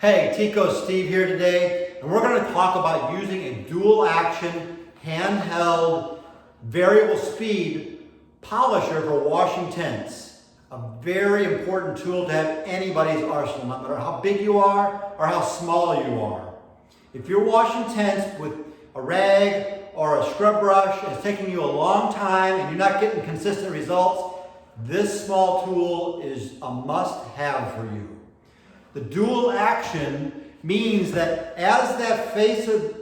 Hey, Teeco Steve here today, and we're going to talk about using a dual action, handheld, variable speed polisher for washing tents. A very important tool to have anybody's arsenal, no matter how big you are or how small you are. If you're washing tents with a rag or a scrub brush and it's taking you a long time and you're not getting consistent results, this small tool is a must-have for you. The dual action means that as that face of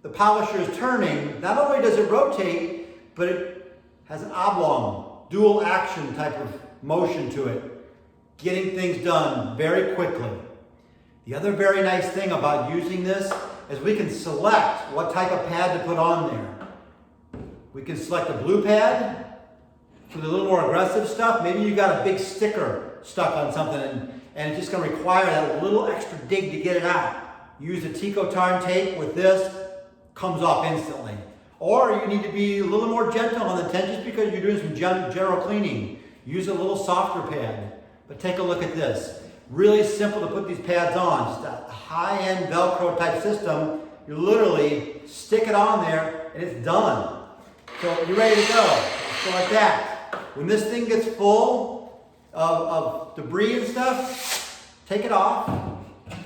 the polisher is turning, not only does it rotate, but it has an oblong, dual action type of motion to it, getting things done very quickly. The other very nice thing about using this is we can select what type of pad to put on there. We can select a blue pad for the little more aggressive stuff. Maybe you got a big sticker stuck on something and it's just going to require that little extra dig to get it out. Use the Teeco tar and tape with this, comes off instantly. Or you need to be a little more gentle on the tent just because you're doing some general cleaning. Use a little softer pad. But take a look at this. Really simple to put these pads on. Just a high-end Velcro type system. You literally stick it on there and it's done. So you're ready to go. Just go like that. When this thing gets full of debris and stuff, take it off,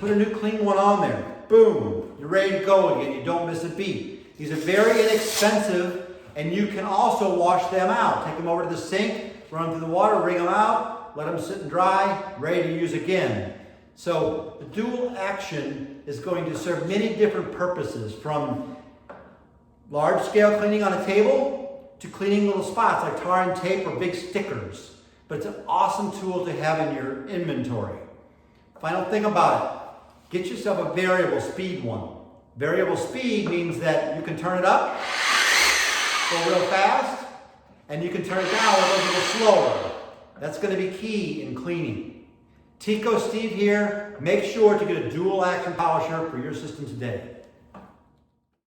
put a new clean one on there. Boom, you're ready to go again. You don't miss a beat. These are very inexpensive, and you can also wash them out. Take them over to the sink, run them through the water, wring them out, let them sit and dry, ready to use again. So the dual action is going to serve many different purposes, from large scale cleaning on a table to cleaning little spots like tar and tape or big stickers. But it's an awesome tool to have in your inventory. Final thing about it, get yourself a variable speed one. Variable speed means that you can turn it up, go real fast, and you can turn it down a little slower. That's going to be key in cleaning. Teeco Steve here. Make sure to get a dual action polisher for your system today.